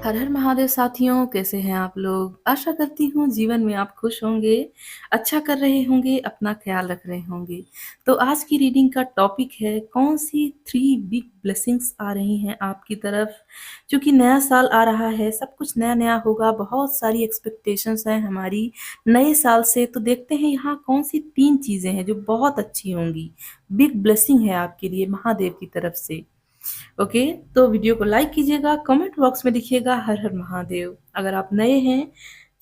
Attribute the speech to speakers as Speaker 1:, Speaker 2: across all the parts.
Speaker 1: हर हर महादेव साथियों, कैसे हैं आप लोग? आशा करती हूँ जीवन में आप खुश होंगे, अच्छा कर रहे होंगे, अपना ख्याल रख रहे होंगे। तो आज की रीडिंग का टॉपिक है कौन सी 3 बिग ब्लेसिंग्स आ रही हैं आपकी तरफ? क्योंकि नया साल आ रहा है, सब कुछ नया-नया होगा, बहुत सारी एक्सपेक्टेशंस हैं हमारी नए साल से। तो देखते हैं यहाँ कौन सी 3 चीज़ें हैं जो बहुत अच्छी होंगी, बिग ब्लेसिंग है आपके लिए महादेव की तरफ से। ओके, तो वीडियो को लाइक कीजिएगा, कमेंट बॉक्स में लिखिएगा हर हर महादेव। अगर आप नए हैं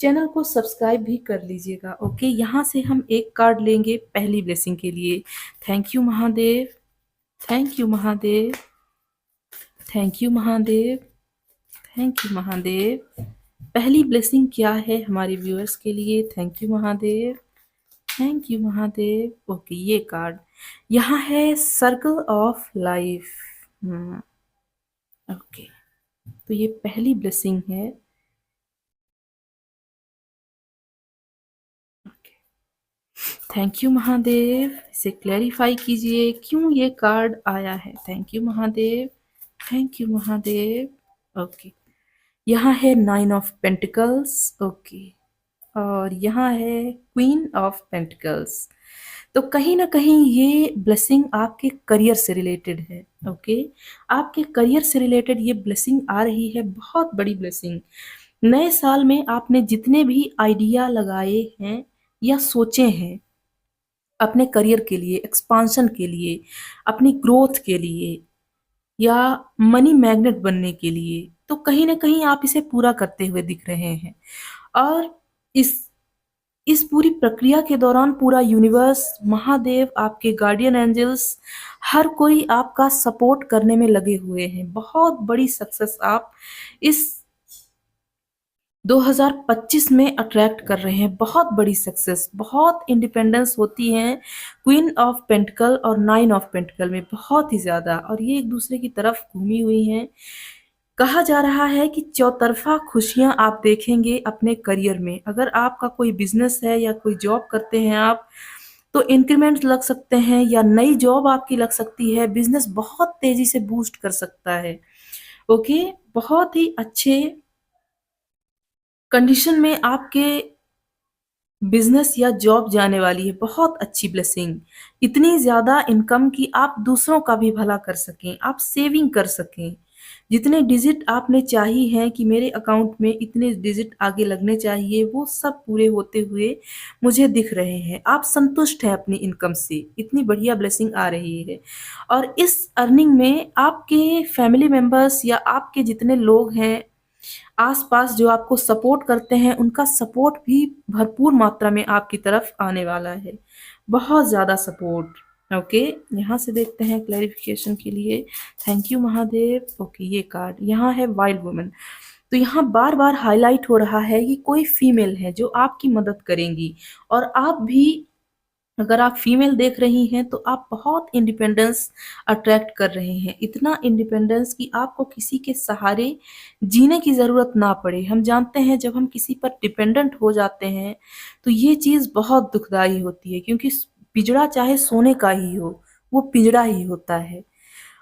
Speaker 1: चैनल को सब्सक्राइब भी कर लीजिएगा। ओके, यहाँ से हम एक कार्ड लेंगे पहली ब्लेसिंग के लिए। Thank you Mahadev, thank you Mahadev, thank you Mahadev, thank you Mahadev. पहली ब्लेसिंग क्या है हमारे व्यूअर्स के लिए? Thank you Mahadev, thank you Mahadev. Okay, ये कार्ड यहाँ है सर्कल ऑफ लाइफ। ओके, तो ये पहली ब्लेसिंग है। थैंक यू महादेव, इसे क्लैरिफाई कीजिए क्यों ये कार्ड आया है। Thank you Mahadev, thank you Mahadev. Okay, यहाँ है 9 ऑफ पेंटिकल्स। ओके, और यहाँ है क्वीन ऑफ पेंटिकल्स। तो कहीं ना कहीं ये ब्लेसिंग आपके करियर से रिलेटेड है। ओके, आपके करियर से रिलेटेड ये ब्लेसिंग आ रही है, बहुत बड़ी ब्लेसिंग। नए साल में आपने जितने भी आइडिया लगाए हैं या सोचे हैं अपने करियर के लिए, एक्सपांशन के लिए, अपनी ग्रोथ के लिए या मनी मैग्नेट बनने के लिए, तो कहीं ना कहीं आप इसे पूरा करते हुए दिख रहे हैं। और इस इस पूरी प्रक्रिया के दौरान पूरा यूनिवर्स, महादेव, आपके गार्डियन एंजल्स, हर कोई आपका सपोर्ट करने में लगे हुए हैं। बहुत बड़ी सक्सेस आप इस 2025 में अट्रैक्ट कर रहे हैं, बहुत बड़ी सक्सेस, बहुत इंडिपेंडेंस होती है क्वीन ऑफ पेंटिकल और 9 ऑफ पेंटिकल में, बहुत ही ज़्यादा। और ये एक दूसरे की तरफ घूमी हुई हैं। कहा जा रहा है कि चौतरफा खुशियां आप देखेंगे अपने करियर में। अगर आपका कोई बिजनेस है या कोई जॉब करते हैं आप, तो इंक्रीमेंट लग सकते हैं या नई जॉब आपकी लग सकती है। बिजनेस बहुत तेजी से बूस्ट कर सकता है। ओके, बहुत ही अच्छे कंडीशन में आपके बिजनेस या जॉब जाने वाली है। बहुत अच्छी ब्लेसिंग, इतनी ज्यादा इनकम की आप दूसरों का भी भला कर सकें, आप सेविंग कर सकें। जितने डिजिट आपने चाही हैं कि मेरे अकाउंट में इतने डिजिट आगे लगने चाहिए, वो सब पूरे होते हुए मुझे दिख रहे हैं। आप संतुष्ट हैं अपनी इनकम से, इतनी बढ़िया ब्लेसिंग आ रही है। और इस अर्निंग में आपके फैमिली मेंबर्स या आपके जितने लोग हैं आस-पास जो आपको सपोर्ट करते हैं, उनका सपोर्ट भी भरपूर मात्रा में आपकी तरफ आने वाला है। बहुत ज़्यादा सपोर्ट। ओके, यहाँ से देखते हैं क्लैरिफिकेशन के लिए। Thank you Mahadev. ओके, ये कार्ड यहाँ है वाइल्ड वुमन। तो यहाँ बार-बार हाईलाइट हो रहा है कि कोई फीमेल है जो आपकी मदद करेंगी। और आप भी, अगर आप फीमेल देख रही हैं तो आप बहुत इंडिपेंडेंस अट्रैक्ट कर रहे हैं। इतना इंडिपेंडेंस कि आपको किसी के सहारे जीने की ज़रूरत ना पड़े। हम जानते हैं जब हम किसी पर डिपेंडेंट हो जाते हैं तो ये चीज़ बहुत दुखदाई होती है, क्योंकि पिंजड़ा चाहे सोने का ही हो, वो पिंजड़ा ही होता है।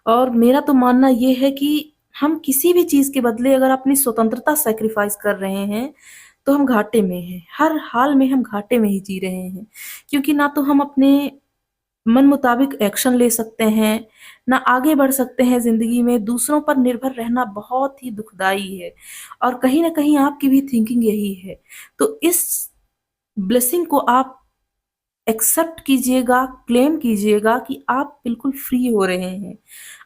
Speaker 1: और मेरा तो मानना ये है कि हम किसी भी चीज़ के बदले अगर अपनी स्वतंत्रता सैक्रिफाइस कर रहे हैं तो हम घाटे में हैं। हर हाल में हम घाटे में ही जी रहे हैं, क्योंकि ना तो हम अपने मन मुताबिक एक्शन ले सकते हैं, ना आगे बढ़ सकते हैं ज़िंदगी में। दूसरों पर निर्भर रहना बहुत ही दुखदाई है और कहीं न कहीं आपकी भी थिंकिंग यही है। तो इस ब्लेसिंग को आप एक्सेप्ट कीजिएगा, क्लेम कीजिएगा कि आप बिल्कुल फ्री हो रहे हैं।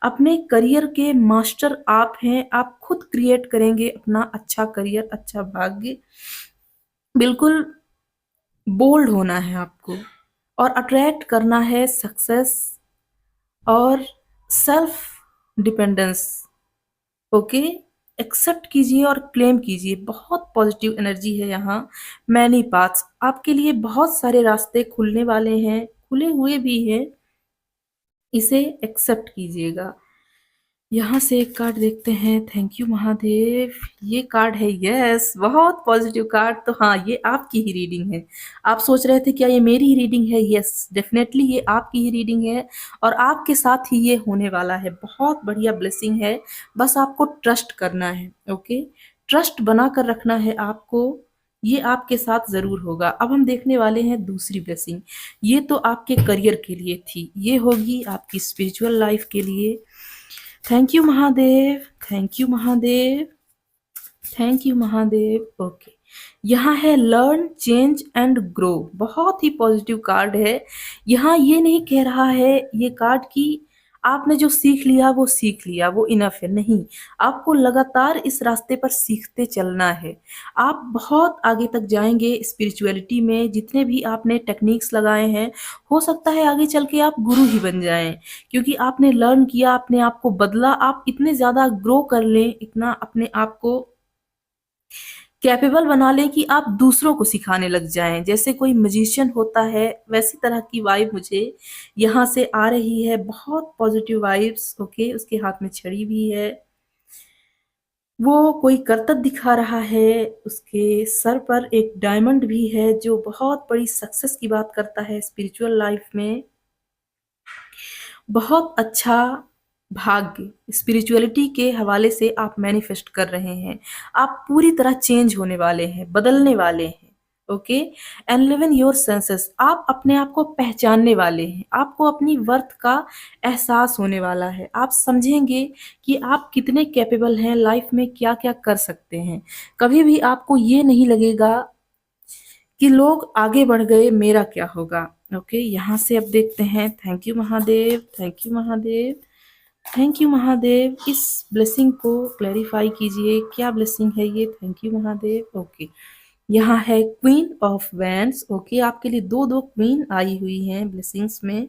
Speaker 1: अपने करियर के मास्टर आप हैं, आप खुद क्रिएट करेंगे अपना अच्छा करियर, अच्छा भाग्य। बिल्कुल बोल्ड होना है आपको और अट्रैक्ट करना है सक्सेस और सेल्फ डिपेंडेंस। ओके, एक्सेप्ट कीजिए और क्लेम कीजिए। बहुत पॉजिटिव एनर्जी है यहाँ। मैनी पाथ्स, आपके लिए बहुत सारे रास्ते खुलने वाले हैं, खुले हुए भी हैं। इसे एक्सेप्ट कीजिएगा। यहाँ से एक कार्ड देखते हैं। Thank you Mahadev. ये कार्ड है यस, बहुत पॉजिटिव कार्ड। तो हाँ, ये आपकी ही रीडिंग है। आप सोच रहे थे क्या ये मेरी ही रीडिंग है? यस, डेफिनेटली ये आपकी ही रीडिंग है और आपके साथ ही ये होने वाला है। बहुत बढ़िया ब्लेसिंग है, बस आपको ट्रस्ट करना है। ओके, ट्रस्ट बना कर रखना है आपको, ये आपके साथ ज़रूर होगा। अब हम देखने वाले हैं दूसरी ब्लेसिंग। ये तो आपके करियर के लिए थी, ये होगी आपकी स्पिरिचुअल लाइफ के लिए। Thank you Mahadev, thank you Mahadev, thank you Mahadev. Okay, यहाँ है लर्न चेंज एंड ग्रो, बहुत ही पॉजिटिव कार्ड है। यहाँ ये नहीं कह रहा है ये कार्ड कि आपने जो सीख लिया वो सीख लिया, वो इनफ है, नहीं। आपको लगातार इस रास्ते पर सीखते चलना है। आप बहुत आगे तक जाएंगे स्पिरिचुअलिटी में, जितने भी आपने टेक्निक्स लगाए हैं, हो सकता है आगे चल के आप गुरु ही बन जाएं, क्योंकि आपने लर्न किया, अपने आप को बदला, आप इतने ज़्यादा ग्रो कर लें, इतना अपने आप को कैपेबल बना लें कि आप दूसरों को सिखाने लग जाएं, जैसे कोई मैजिशियन होता है, वैसी तरह की वाइब मुझे यहाँ से आ रही है। बहुत पॉजिटिव वाइब्स। ओके, उसके हाथ में छड़ी भी है, वो कोई करतब दिखा रहा है, उसके सर पर एक डायमंड भी है, जो बहुत बड़ी सक्सेस की बात करता है स्पिरिचुअल लाइफ में। बहुत अच्छा भाग्य स्पिरिचुअलिटी के हवाले से आप मैनिफेस्ट कर रहे हैं। आप पूरी तरह चेंज होने वाले हैं, बदलने वाले हैं। Okay, and live in your senses, आप अपने आप को पहचानने वाले हैं, आपको अपनी वर्थ का एहसास होने वाला है। आप समझेंगे कि आप कितने कैपेबल हैं, लाइफ में क्या क्या कर सकते हैं। कभी भी आपको ये नहीं लगेगा कि लोग आगे बढ़ गए, मेरा क्या होगा। ओके, यहाँ से अब देखते हैं। Thank you Mahadev, thank you Mahadev, thank you Mahadev. इस ब्लेसिंग को क्लैरिफाई कीजिए, क्या ब्लेसिंग है ये। Thank you Mahadev. ओके, यहाँ है क्वीन ऑफ वैंड्स। ओके, आपके लिए दो दो क्वीन आई हुई हैं ब्लेसिंग्स में,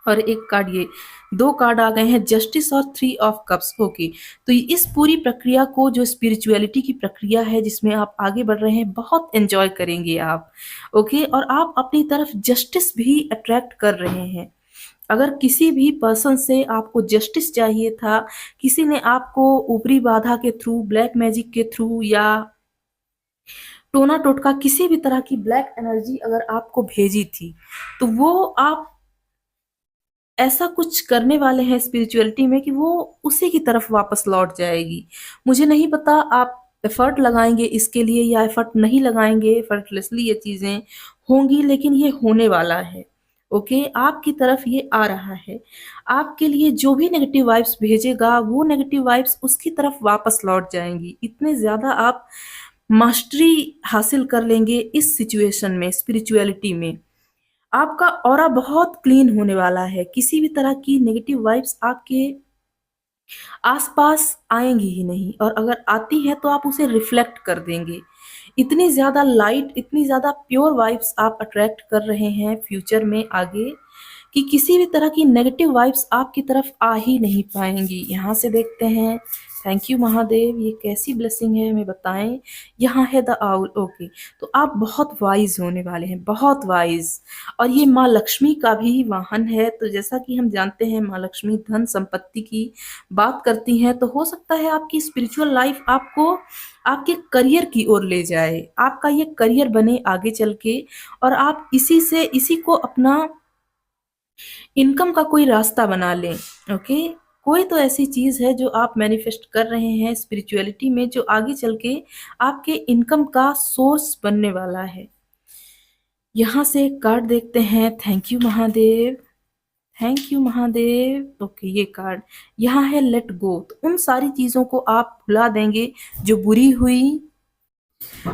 Speaker 1: और एक कार्ड, ये दो कार्ड आ गए हैं, जस्टिस और थ्री ऑफ कप्स। ओके, तो इस पूरी प्रक्रिया को, जो स्पिरिचुअलिटी की प्रक्रिया है जिसमें आप आगे बढ़ रहे हैं, बहुत एंजॉय करेंगे आप। ओके, और आप अपनी तरफ जस्टिस भी अट्रैक्ट कर रहे हैं। अगर किसी भी पर्सन से आपको जस्टिस चाहिए था, किसी ने आपको ऊपरी बाधा के थ्रू, ब्लैक मैजिक के थ्रू, या टोना टोटका, किसी भी तरह की ब्लैक एनर्जी अगर आपको भेजी थी, तो वो आप ऐसा कुछ करने वाले हैं स्पिरिचुअलिटी में कि वो उसी की तरफ वापस लौट जाएगी। मुझे नहीं पता आप एफर्ट लगाएंगे इसके लिए या एफर्ट नहीं लगाएंगे, एफर्टलेसली ये चीजें होंगी, लेकिन ये होने वाला है। ओके, आपकी तरफ ये आ रहा है। आपके लिए जो भी नेगेटिव वाइब्स भेजेगा, वो नेगेटिव वाइब्स उसकी तरफ वापस लौट जाएंगी। इतने ज्यादा आप मास्टरी हासिल कर लेंगे इस सिचुएशन में, स्पिरिचुअलिटी में। आपका ऑरा बहुत क्लीन होने वाला है, किसी भी तरह की नेगेटिव वाइब्स आपके आसपास आएंगी ही नहीं, और अगर आती है तो आप उसे रिफ्लेक्ट कर देंगे। इतनी ज्यादा लाइट, इतनी ज्यादा प्योर वाइब्स आप अट्रैक्ट कर रहे हैं फ्यूचर में आगे, कि किसी भी तरह की नेगेटिव वाइब्स आपकी तरफ आ ही नहीं पाएंगी। यहाँ से देखते हैं। थैंक यू महादेव, ये कैसी ब्लेसिंग है हमें बताएं। यहाँ है द आउल। ओके, तो आप बहुत वाइज होने वाले हैं, बहुत वाइज। और ये माँ लक्ष्मी का भी वाहन है, तो जैसा कि हम जानते हैं माँ लक्ष्मी धन संपत्ति की बात करती हैं, तो हो सकता है आपकी स्पिरिचुअल लाइफ आपको आपके करियर की ओर ले जाए, आपका ये करियर बने आगे चल के, और आप इसी को अपना इनकम का कोई रास्ता बना लें। ओके, कोई तो ऐसी चीज है जो आप मैनिफेस्ट कर रहे हैं स्पिरिचुअलिटी में, जो आगे चल के आपके इनकम का सोर्स बनने वाला है। यहाँ से एक कार्ड देखते हैं। Thank you Mahadev, thank you Mahadev. Okay, ये कार्ड यहाँ है लेट गो। तो उन सारी चीजों को आप भुला देंगे जो बुरी हुई,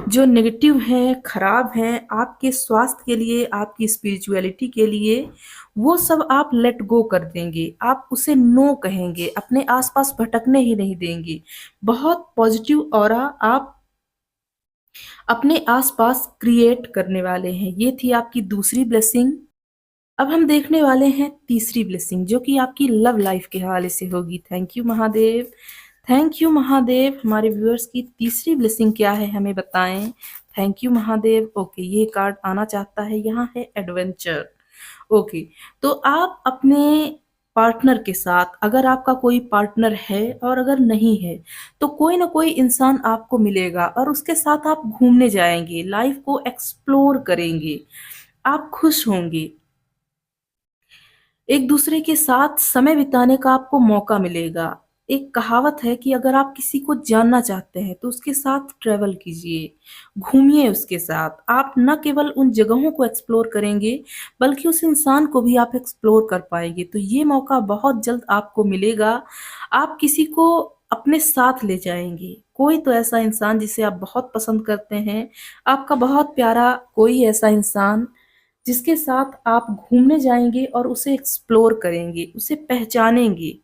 Speaker 1: जो नेगेटिव हैं, खराब हैं आपके स्वास्थ्य के लिए, आपकी स्पिरिचुअलिटी के लिए, वो सब आप लेट गो कर देंगे। आप उसे नो कहेंगे, अपने आसपास भटकने ही नहीं देंगे। बहुत पॉजिटिव ऑरा आप अपने आसपास क्रिएट करने वाले हैं। ये थी आपकी दूसरी ब्लेसिंग। अब हम देखने वाले हैं तीसरी ब्लेसिंग, जो कि आपकी लव लाइफ के हवाले से होगी। Thank you Mahadev, thank you Mahadev. हमारे व्यूअर्स की तीसरी ब्लेसिंग क्या है हमें बताएं। Thank you Mahadev. ओके, ये कार्ड आना चाहता है, यहाँ है एडवेंचर। ओके, तो आप अपने पार्टनर के साथ, अगर आपका कोई पार्टनर है और अगर नहीं है, तो कोई ना कोई इंसान आपको मिलेगा और उसके साथ आप घूमने जाएंगे, लाइफ को एक्सप्लोर करेंगे, आप खुश होंगे। एक दूसरे के साथ समय बिताने का आपको मौका मिलेगा। एक कहावत है कि अगर आप किसी को जानना चाहते हैं तो उसके साथ ट्रैवल कीजिए, घूमिए उसके साथ। आप न केवल उन जगहों को एक्सप्लोर करेंगे, बल्कि उस इंसान को भी आप एक्सप्लोर कर पाएँगे। तो ये मौका बहुत जल्द आपको मिलेगा। आप किसी को अपने साथ ले जाएँगे। कोई तो ऐसा इंसान जिसे आप बहुत पसंद करते हैं, आपका बहुत प्यारा कोई ऐसा इंसान जिसके साथ आप घूमने जाएँगे और उसे एक्सप्लोर करेंगे, उसे पहचानेंगे।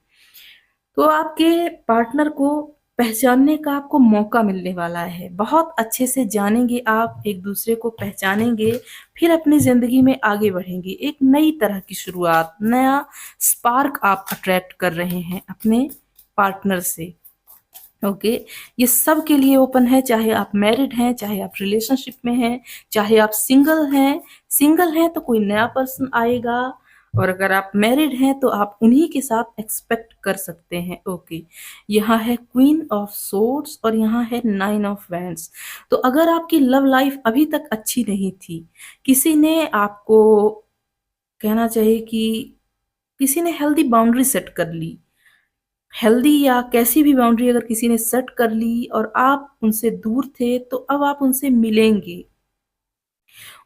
Speaker 1: तो आपके पार्टनर को पहचानने का आपको मौका मिलने वाला है। बहुत अच्छे से जानेंगे आप, एक-दूसरे को पहचानेंगे, फिर अपनी ज़िंदगी में आगे बढ़ेंगे। एक नई तरह की शुरुआत, नया स्पार्क आप अट्रैक्ट कर रहे हैं अपने पार्टनर से। ओके, ये सब के लिए ओपन है, चाहे आप मैरिड हैं, चाहे आप रिलेशनशिप में हैं, चाहे आप सिंगल हैं तो कोई नया पर्सन आएगा, और अगर आप मैरिड हैं तो आप उन्हीं के साथ एक्सपेक्ट कर सकते हैं। ओके, यहाँ है क्वीन ऑफ सोर्ड्स और यहाँ है नाइन ऑफ वैंड्स। तो अगर आपकी लव लाइफ अभी तक अच्छी नहीं थी, किसी ने आपको, कहना चाहिए कि किसी ने हेल्दी बाउंड्री सेट कर ली, हेल्दी या कैसी भी बाउंड्री अगर किसी ने सेट कर ली और आप उनसे दूर थे, तो अब आप उनसे मिलेंगे।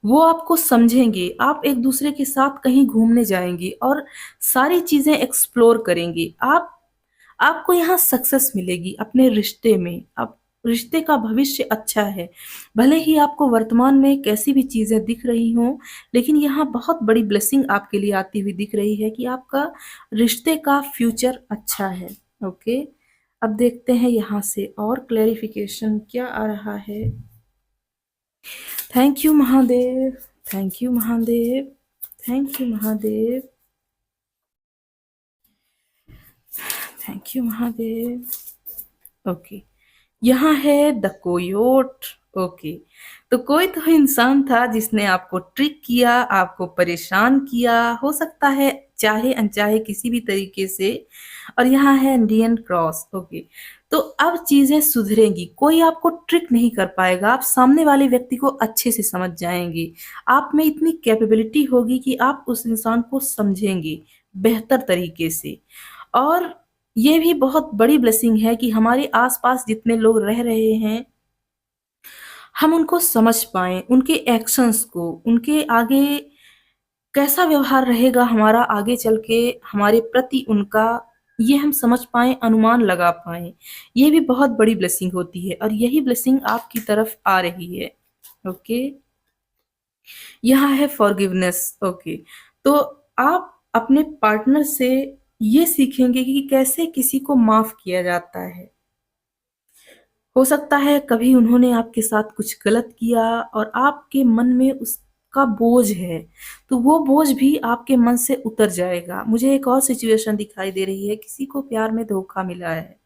Speaker 1: वो आपको समझेंगे, आप एक-दूसरे के साथ कहीं घूमने जाएँगे और सारी चीज़ें एक्सप्लोर करेंगे। आपको यहाँ सक्सेस मिलेगी अपने रिश्ते में। अब रिश्ते का भविष्य अच्छा है। भले ही आपको वर्तमान में कैसी भी चीज़ें दिख रही हों, लेकिन यहाँ बहुत बड़ी ब्लेसिंग आपके लिए आती हुई दिख रही है कि आपका रिश्ते का फ्यूचर अच्छा है। ओके? अब देखते हैं यहाँ से और क्लैरिफ़िकेशन क्या आ रहा है। Thank you Mahadev, thank you Mahadev, thank you Mahadev, thank you Mahadev. Okay, यहाँ है द कोयोट। ओके, तो कोई तो इंसान था जिसने आपको ट्रिक किया, आपको परेशान किया, हो सकता है चाहे अनचाहे किसी भी तरीके से, और यहाँ है इंडियन क्रॉस। ओके, तो अब चीजें सुधरेंगी, कोई आपको ट्रिक नहीं कर पाएगा, आप सामने वाले व्यक्ति को अच्छे से समझ जाएंगे। आप में इतनी कैपेबिलिटी होगी कि आप उस इंसान को समझेंगे बेहतर तरीके से। और ये भी बहुत बड़ी ब्लेसिंग है कि हमारे आस-पास जितने लोग रह रहे हैं, हम उनको समझ पाएँ, उनके एक्शंस को, उनके आगे कैसा व्यवहार रहेगा हमारा आगे चल के हमारे प्रति उनका, ये हम समझ पाएँ, अनुमान लगा पाएँ। ये भी बहुत बड़ी ब्लेसिंग होती है और यही ब्लेसिंग आपकी तरफ आ रही है। ओके? यहाँ है फॉरगिवनेस। ओके, तो आप अपने पार्टनर से ये सीखेंगे कि कैसे किसी को माफ़ किया जाता है। हो सकता है कभी उन्होंने आपके साथ कुछ गलत किया और आपके मन में उसका बोझ है, तो वो बोझ भी आपके मन से उतर जाएगा। मुझे एक और सिचुएशन दिखाई दे रही है, किसी को प्यार में धोखा मिला है।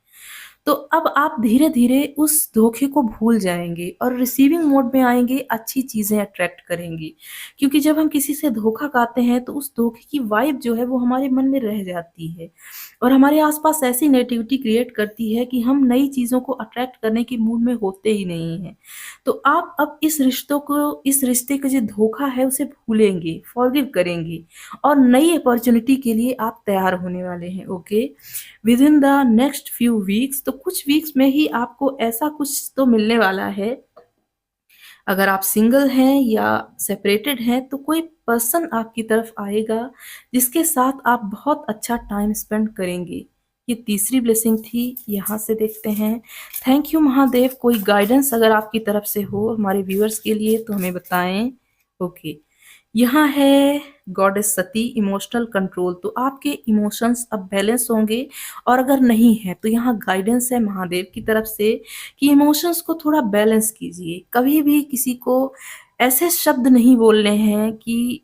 Speaker 1: तो अब आप धीरे-धीरे उस धोखे को भूल जाएँगे और रिसीविंग मोड में आएँगे, अच्छी चीज़ें अट्रैक्ट करेंगी। क्योंकि जब हम किसी से धोखा खाते हैं, तो उस धोखे की वाइब जो है वो हमारे मन में रह जाती है और हमारे आस-पास ऐसी नेगेटिविटी क्रिएट करती है कि हम नई चीज़ों को अट्रैक्ट करने के मूड में होते ही नहीं हैं। तो आप अब इस रिश्ते का जो धोखा है उसे भूलेंगे, फॉरगिव करेंगे और नई अपॉर्च्युनिटी के लिए आप तैयार होने वाले हैं। Okay? Within the next few weeks, तो कुछ वीक्स में ही आपको ऐसा कुछ तो मिलने वाला है। अगर आप सिंगल हैं या सेपरेटेड हैं, तो कोई पर्सन आपकी तरफ आएगा जिसके साथ आप बहुत अच्छा टाइम स्पेंड करेंगे। ये तीसरी ब्लेसिंग थी, यहाँ से देखते हैं। थैंक यू महादेव, कोई गाइडेंस अगर आपकी तरफ से हो हमारे व्यूअर्स के लिए तो हमें बताएं। ओके, यहाँ है गॉडेस सती, इमोशनल कंट्रोल। तो आपके इमोशंस अब बैलेंस होंगे और अगर नहीं है तो यहाँ गाइडेंस है महादेव की तरफ से कि इमोशंस को थोड़ा बैलेंस कीजिए। कभी भी किसी को ऐसे शब्द नहीं बोलने हैं कि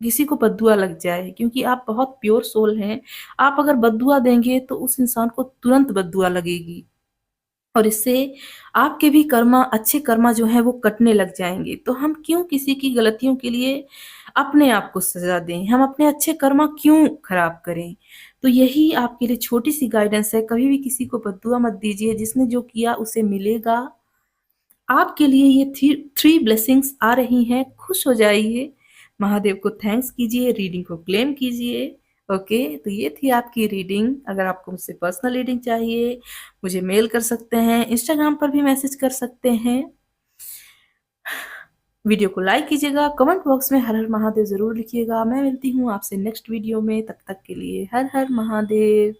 Speaker 1: किसी को बद्दुआ लग जाए, क्योंकि आप बहुत प्योर सोल हैं। आप अगर बद्दुआ देंगे तो उस इंसान को तुरंत बद्दुआ लगेगी और इससे आपके भी कर्मा, अच्छे कर्मा जो हैं वो कटने लग जाएँगे। तो हम क्यों किसी की गलतियों के लिए अपने आप को सज़ा दें? हम अपने अच्छे कर्मा क्यों खराब करें? तो यही आपके लिए छोटी-सी गाइडेंस है, कभी भी किसी को बद्दुआ मत दीजिए, जिसने जो किया उसे मिलेगा। आपके लिए ये 3 ब्लेसिंग्स आ रही हैं, खुश हो जाइए, महादेव को थैंक्स कीजिए, रीडिंग को क्लेम कीजिए ओके, तो ये थी आपकी रीडिंग। अगर आपको मुझसे पर्सनल रीडिंग चाहिए, मुझे मेल कर सकते हैं, इंस्टाग्राम पर भी मैसेज कर सकते हैं। वीडियो को लाइक कीजिएगा, कमेंट बॉक्स में हर हर महादेव ज़रूर लिखिएगा। मैं मिलती हूँ आपसे नेक्स्ट वीडियो में, तब तक के लिए हर हर महादेव।